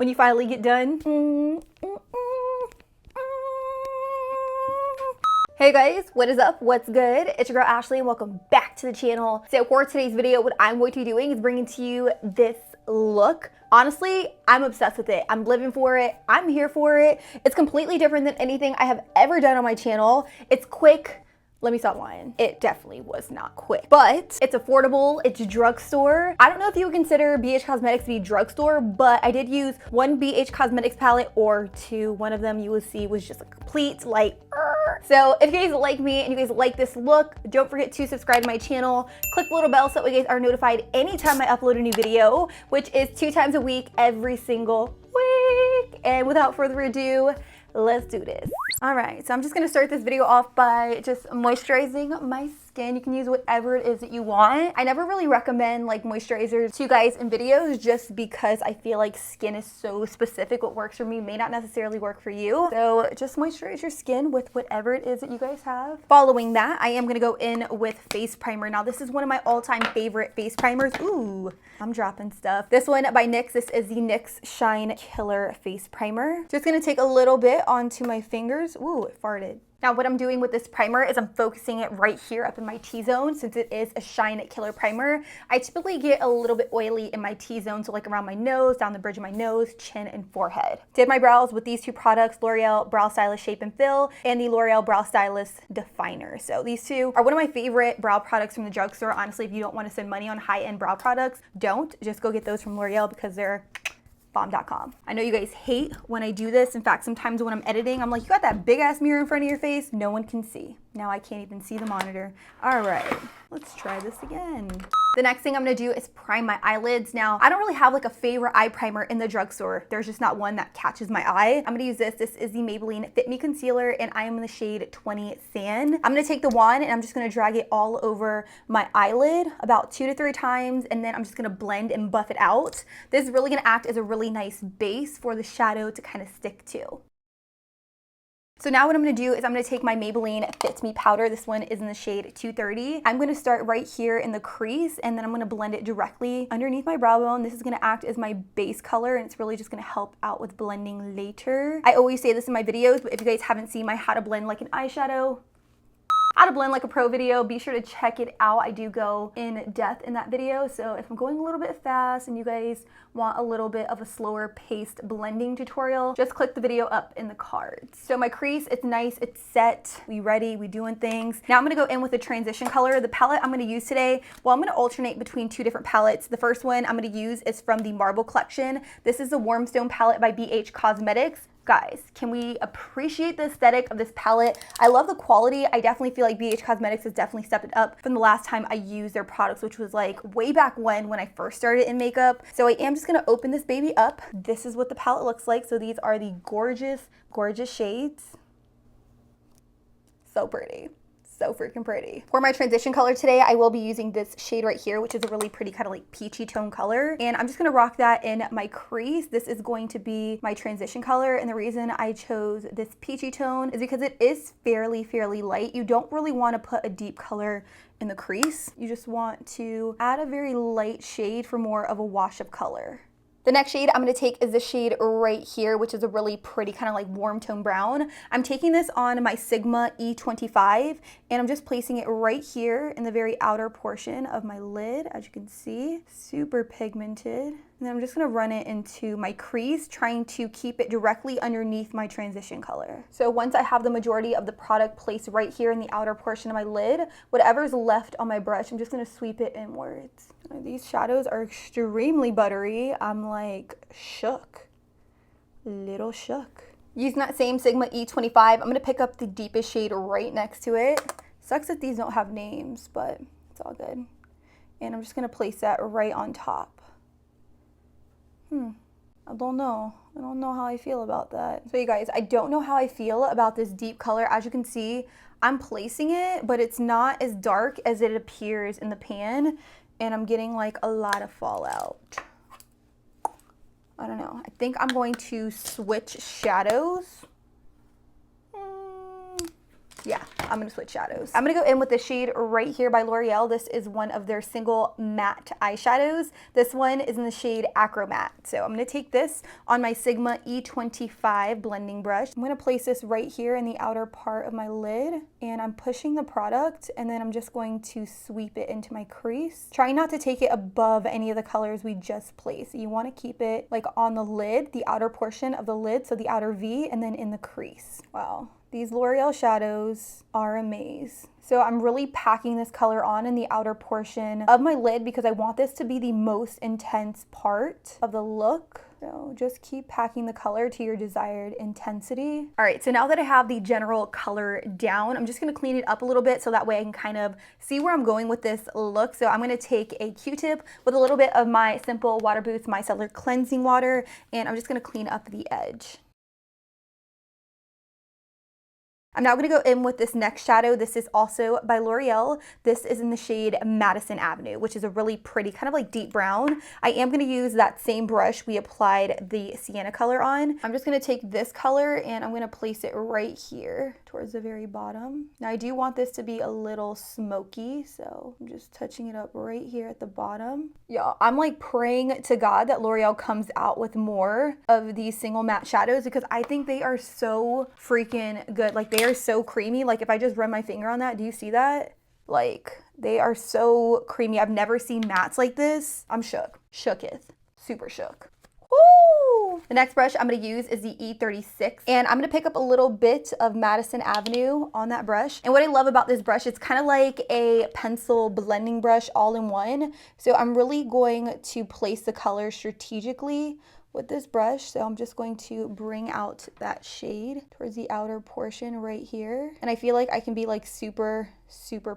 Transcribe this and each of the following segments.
when you finally get done. Hey guys, what is up? What's good? It's your girl Ashley and welcome back to the channel. So for today's video, what I'm going to be doing is bringing to you this look. Honestly, I'm obsessed with it. I'm living for it. I'm here for it. It's completely different than anything I have ever done on my channel. It's quick. Let me stop lying. It definitely was not quick, but it's affordable. It's drugstore. I don't know if you would consider BH Cosmetics to be drugstore, but I did use one BH Cosmetics palette or two. One of them you will see was just a complete like, So if you guys like me and you guys like this look, don't forget to subscribe to my channel. Click the little bell so that you guys are notified anytime I upload a new video, which is 2 times a week, every single week. And without further ado, let's do this. All right, so I'm just gonna start this video off by just moisturizing my skin. You can use whatever it is that you want. I never really recommend like moisturizers to you guys in videos just because I feel like skin is so specific. What works for me may not necessarily work for you. So just moisturize your skin with whatever it is that you guys have. Following that, I am gonna go in with face primer. Now this is one of my all-time favorite face primers. Ooh, I'm dropping stuff. This one by NYX, this is the NYX Shine Killer Face Primer. Just gonna take a little bit onto my fingers. Ooh, it farted. Now what I'm doing with this primer is I'm focusing it right here up in my T-zone since it is a Shine Killer primer. I typically get a little bit oily in my T-zone, so like around my nose, down the bridge of my nose, chin, and forehead. Did my brows with these two products, L'Oreal Brow Stylist Shape and Fill and the L'Oreal Brow Stylist Definer. So these two are one of my favorite brow products from the drugstore. Honestly, if you don't want to spend money on high-end brow products, don't. Just go get those from L'Oreal because they're bomb.com. I know you guys hate when I do this. In fact, sometimes when I'm editing, I'm like, you got that big ass mirror in front of your face. No one can see. Now I can't even see the monitor. All right, let's try this again. The next thing I'm gonna do is prime my eyelids. Now, I don't really have like a favorite eye primer in the drugstore. There's just not one that catches my eye. I'm gonna use this. This is the Maybelline Fit Me Concealer and I am in the shade 20 Sand. I'm gonna take the wand and I'm just gonna drag it all over my eyelid about 2 to 3 times and then I'm just gonna blend and buff it out. This is really gonna act as a really nice base for the shadow to kind of stick to. So now what I'm gonna do is I'm gonna take my Maybelline Fit Me powder. This one is in the shade 230. I'm gonna start right here in the crease and then I'm gonna blend it directly underneath my brow bone. This is gonna act as my base color and it's really just gonna help out with blending later. I always say this in my videos, but if you guys haven't seen my how to blend like an eyeshadow, how to blend like a pro video, be sure to check it out. I do go in depth in that video. So if I'm going a little bit fast and you guys want a little bit of a slower paced blending tutorial, just click the video up in the cards. So my crease, it's nice, it's set, we ready, we doing things. Now I'm gonna go in with a transition color. The palette I'm gonna use today, well, I'm gonna alternate between 2 different palettes. The first one I'm gonna use is from the Marble collection. This is the Warm Stone palette by BH Cosmetics. Guys, can we appreciate the aesthetic of this palette? I love the quality. I definitely feel like BH Cosmetics has definitely stepped it up from the last time I used their products, which was like way back when I first started in makeup. So I am just gonna open this baby up. This is what the palette looks like. So these are the gorgeous, gorgeous shades. So pretty. So freaking pretty. For my transition color today, I will be using this shade right here, which is a really pretty kind of like peachy tone color. And I'm just gonna rock that in my crease. This is going to be my transition color. And the reason I chose this peachy tone is because it is fairly light. You don't really wanna put a deep color in the crease. You just want to add a very light shade for more of a wash of color. The next shade I'm gonna take is this shade right here, which is a really pretty kind of like warm tone brown. I'm taking this on my Sigma E25 and I'm just placing it right here in the very outer portion of my lid. As you can see, super pigmented. And then I'm just gonna run it into my crease, trying to keep it directly underneath my transition color. So once I have the majority of the product placed right here in the outer portion of my lid, whatever's left on my brush, I'm just gonna sweep it inwards. These shadows are extremely buttery. I'm like shook, little shook. Using that same Sigma E25, I'm gonna pick up the deepest shade right next to it. Sucks that these don't have names, but it's all good. And I'm just gonna place that right on top. I don't know how I feel about that. So you guys, I don't know how I feel about this deep color. As you can see, I'm placing it, but it's not as dark as it appears in the pan. And I'm getting like a lot of fallout. I don't know. I think I'm going to switch shadows. Yeah, I'm gonna switch shadows. I'm gonna go in with the shade right here by L'Oreal. This is one of their single matte eyeshadows. This one is in the shade Acro Matte. So I'm gonna take this on my Sigma E25 blending brush. I'm gonna place this right here in the outer part of my lid, and I'm pushing the product, and then I'm just going to sweep it into my crease. Try not to take it above any of the colors we just placed. You wanna keep it like on the lid, the outer portion of the lid, so the outer V, and then in the crease. Wow. These L'Oreal shadows are amazing. So I'm really packing this color on in the outer portion of my lid because I want this to be the most intense part of the look. So just keep packing the color to your desired intensity. All right, so now that I have the general color down, I'm just gonna clean it up a little bit so that way I can kind of see where I'm going with this look. So I'm gonna take a Q-tip with a little bit of my Simple Water Boost Micellar Cleansing Water, and I'm just gonna clean up the edge. I'm now going to go in with this next shadow. This is also by L'Oreal. This is in the shade Madison Avenue, which is a really pretty kind of like deep brown. I am going to use that same brush we applied the sienna color on. I'm just going to take this color and I'm going to place it right here towards the very bottom. Now I do want this to be a little smoky, so I'm just touching it up right here at the bottom. Yeah, I'm like praying to God that L'Oreal comes out with more of these single matte shadows because I think they are so freaking good. Like they are so creamy. Like if I just run my finger on that, do you see that? Like they are so creamy. I've never seen mattes like this. I'm shook. Shooketh. Super shook. Woo! The next brush I'm going to use is the E36, and I'm going to pick up a little bit of Madison Avenue on that brush. And what I love about this brush, it's kind of like a pencil blending brush all in one. So I'm really going to place the color strategically with this brush. So I'm just going to bring out that shade towards the outer portion right here. And I feel like I can be like super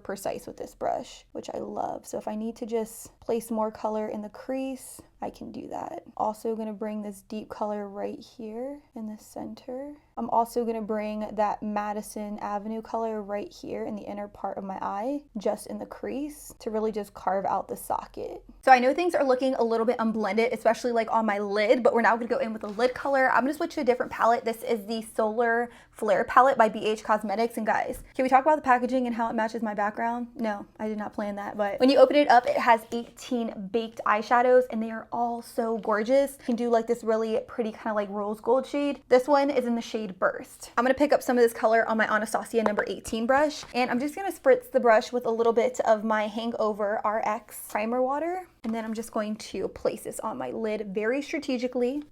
precise with this brush, which I love. So if I need to just place more color in the crease, I can do that. Also gonna bring this deep color right here in the center. I'm also gonna bring that Madison Avenue color right here in the inner part of my eye, just in the crease, to really just carve out the socket. So I know things are looking a little bit unblended, especially like on my lid, but we're now gonna go in with a lid color. I'm gonna switch to a different palette. This is the Solar Flare palette by BH Cosmetics. And guys, can we talk about the packaging and how it matches my background? No, I did not plan that, but when you open it up, it has 18 baked eyeshadows and they are all so gorgeous. You can do like this really pretty kind of like rose gold shade. This one is in the shade Burst. I'm gonna pick up some of this color on my Anastasia number 18 brush, and I'm just gonna spritz the brush with a little bit of my Hangover RX primer water. And then I'm just going to place this on my lid very strategically,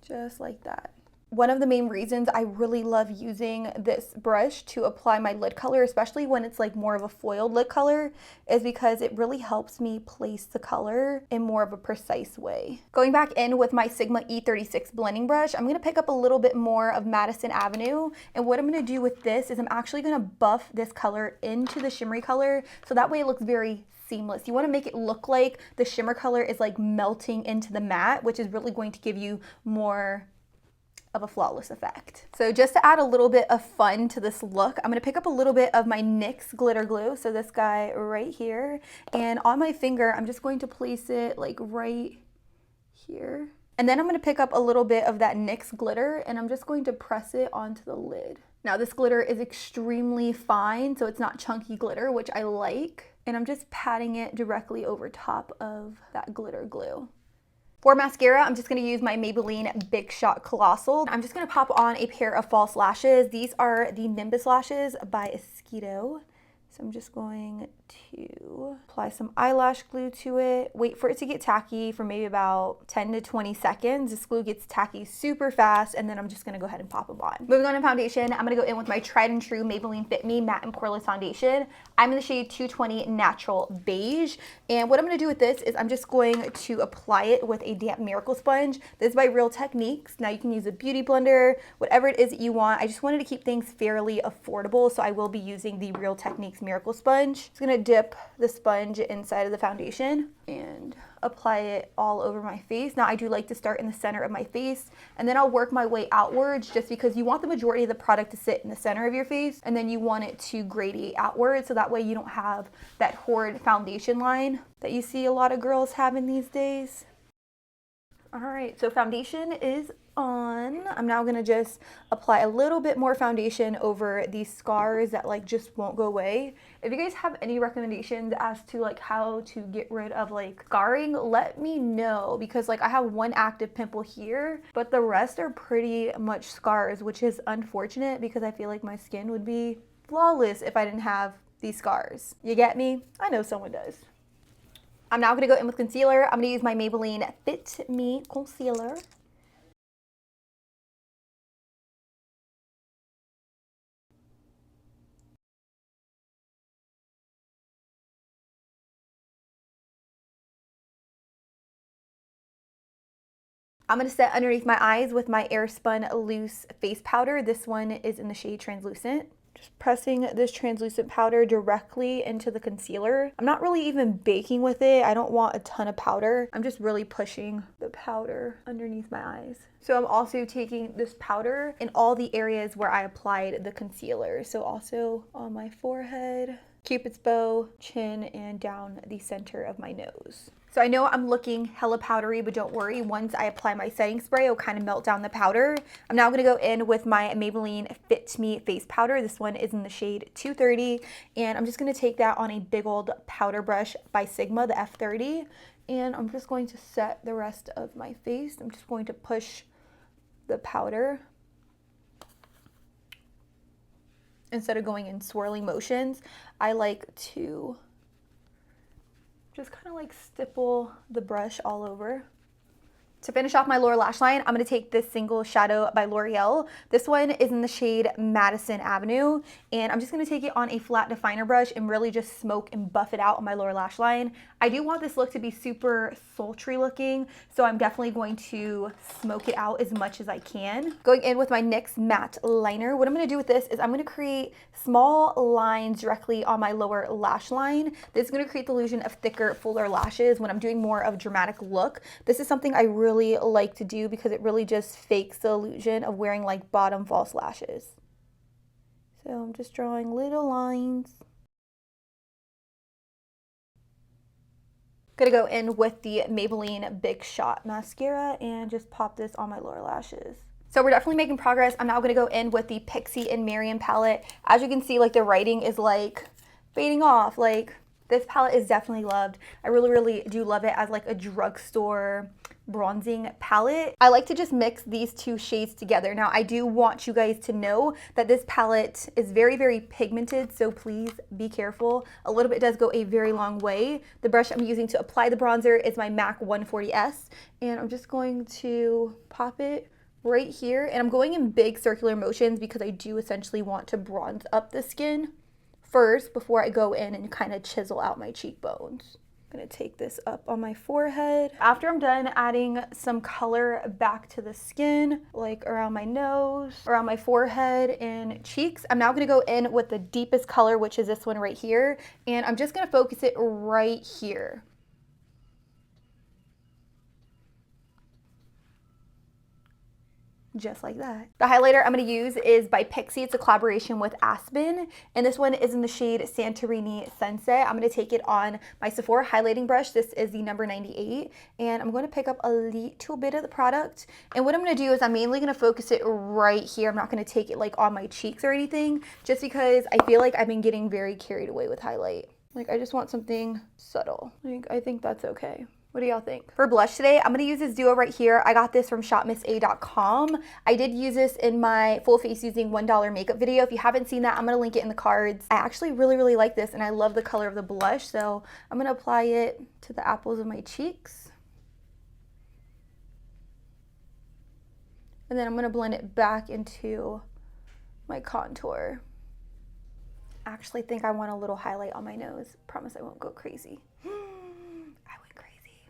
just like that. One of the main reasons I really love using this brush to apply my lid color, especially when it's like more of a foiled lid color, is because it really helps me place the color in more of a precise way. Going back in with my Sigma E36 blending brush, I'm gonna pick up a little bit more of Madison Avenue. And what I'm gonna do with this is I'm actually gonna buff this color into the shimmery color, so that way it looks very seamless. You want to make it look like the shimmer color is like melting into the matte, which is really going to give you more of a flawless effect. So just to add a little bit of fun to this look, I'm going to pick up a little bit of my NYX glitter glue. So this guy right here, and on my finger, I'm just going to place it like right here. And then I'm going to pick up a little bit of that NYX glitter and I'm just going to press it onto the lid. Now this glitter is extremely fine, so it's not chunky glitter, which I like. And I'm just patting it directly over top of that glitter glue. For mascara, I'm just going to use my Maybelline Big Shot Colossal. I'm just going to pop on a pair of false lashes. These are the Nimbus lashes by Esquito. So I'm just going to apply some eyelash glue to it, wait for it to get tacky for maybe about 10 to 20 seconds. This glue gets tacky super fast, and then I'm just gonna go ahead and pop them on. Moving on to foundation, I'm gonna go in with my tried and true Maybelline Fit Me Matte and Poreless Foundation. I'm in the shade 220 Natural Beige, and what I'm gonna do with this is I'm just going to apply it with a damp miracle sponge. This is by Real Techniques. Now you can use a beauty blender, whatever it is that you want. I just wanted to keep things fairly affordable, so I will be using the Real Techniques Miracle Sponge. Just gonna dip the sponge inside of the foundation and apply it all over my face. Now I do like to start in the center of my face, and then I'll work my way outwards, just because you want the majority of the product to sit in the center of your face, and then you want it to gradate outwards, so that way you don't have that horrid foundation line that you see a lot of girls having these days. All right, so foundation is on. I'm now gonna just apply a little bit more foundation over these scars that like just won't go away. If you guys have any recommendations as to like how to get rid of like scarring, let me know, because like I have one active pimple here, but the rest are pretty much scars, which is unfortunate because I feel like my skin would be flawless if I didn't have these scars. You get me? I know someone does. I'm now gonna go in with concealer. I'm gonna use my Maybelline Fit Me Concealer. I'm gonna set underneath my eyes with my Airspun loose face powder. This one is in the shade Translucent. Just pressing this translucent powder directly into the concealer. I'm not really even baking with it. I don't want a ton of powder. I'm just really pushing the powder underneath my eyes. So I'm also taking this powder in all the areas where I applied the concealer. So also on my forehead, Cupid's bow, chin, and down the center of my nose. So I know I'm looking hella powdery, but don't worry. Once I apply my setting spray, it'll kind of melt down the powder. I'm now gonna go in with my Maybelline Fit Me face powder. This one is in the shade 230, and I'm just gonna take that on a big old powder brush by Sigma, the F30, and I'm just going to set the rest of my face. I'm just going to push the powder instead of going in swirling motions. I like to just kind of like stipple the brush all over. To finish off my lower lash line, I'm going to take this single shadow by L'Oreal. This one is in the shade Madison Avenue, and I'm just going to take it on a flat definer brush and really just smoke and buff it out on my lower lash line. I do want this look to be super sultry looking, so I'm definitely going to smoke it out as much as I can. Going in with my NYX matte liner, what I'm going to do with this is I'm going to create small lines directly on my lower lash line. This is going to create the illusion of thicker, fuller lashes when I'm doing more of a dramatic look. This is something I really like to do because it really just fakes the illusion of wearing like bottom false lashes. So I'm just drawing little lines. Gonna go in with the Maybelline Big Shot mascara and just pop this on my lower lashes. So we're definitely making progress. I'm now gonna go in with the Pixie and Miriam palette. As you can see, like the writing is like fading off. Like this palette is definitely loved. I really do love it as like a drugstore bronzing palette. I like to just mix these two shades together. Now I do want you guys to know that this palette is very pigmented, so please be careful. A little bit does go a very long way. The brush I'm using to apply the bronzer is my MAC 140S, and I'm just going to pop it right here, and I'm going in big circular motions because I do essentially want to bronze up the skin first before I go in and kind of chisel out my cheekbones. I'm gonna take this up on my forehead. After I'm done adding some color back to the skin, like around my nose, around my forehead and cheeks, I'm now gonna go in with the deepest color, which is this one right here, and I'm just gonna focus it right here. Just like that. The highlighter I'm going to use is by Pixie. It's a collaboration with Aspen, and this one is in the shade Santorini Sunset. I'm going to take it on my Sephora highlighting brush. This is the number 98, and I'm going to pick up a little bit of the product, and what I'm going to do is I'm mainly going to focus it right here. I'm not going to take it like on my cheeks or anything, just because I feel like I've been getting very carried away with highlight. Like I just want something subtle. Like I think that's okay. What do y'all think? For blush today, I'm gonna use this duo right here. I got this from shopmissa.com. I did use this in my full face using $1 makeup video. If you haven't seen that, I'm gonna link it in the cards. I actually really like this, and I love the color of the blush, so I'm gonna apply it to the apples of my cheeks. And then I'm gonna blend it back into my contour. I actually think I want a little highlight on my nose. Promise I won't go crazy.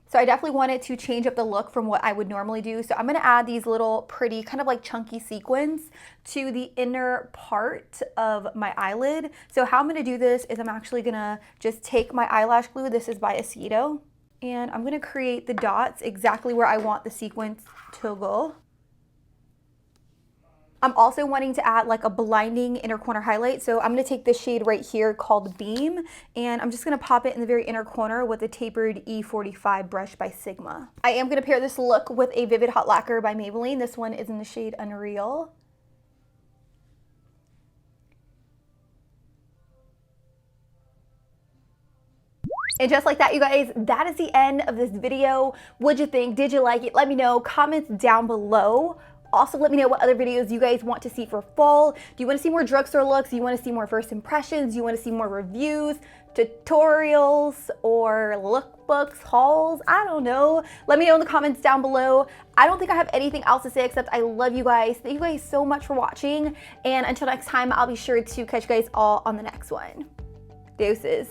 So I definitely wanted to change up the look from what I would normally do. So I'm gonna add these little pretty kind of like chunky sequins to the inner part of my eyelid. So how I'm gonna do this is I'm actually gonna just take my eyelash glue. This is by Eyeshadow. And I'm gonna create the dots exactly where I want the sequins to go. I'm also wanting to add like a blinding inner corner highlight. So I'm gonna take this shade right here called Beam, and I'm just gonna pop it in the very inner corner with a tapered E45 brush by Sigma. I am gonna pair this look with a Vivid Hot Lacquer by Maybelline. This one is in the shade Unreal. And just like that, you guys, that is the end of this video. What'd you think? Did you like it? Let me know. Comments down below. Also, let me know what other videos you guys want to see for fall. Do you want to see more drugstore looks? Do you want to see more first impressions? Do you want to see more reviews, tutorials, or lookbooks, hauls? I don't know. Let me know in the comments down below. I don't think I have anything else to say except I love you guys. Thank you guys so much for watching. And until next time, I'll be sure to catch you guys all on the next one. Deuces.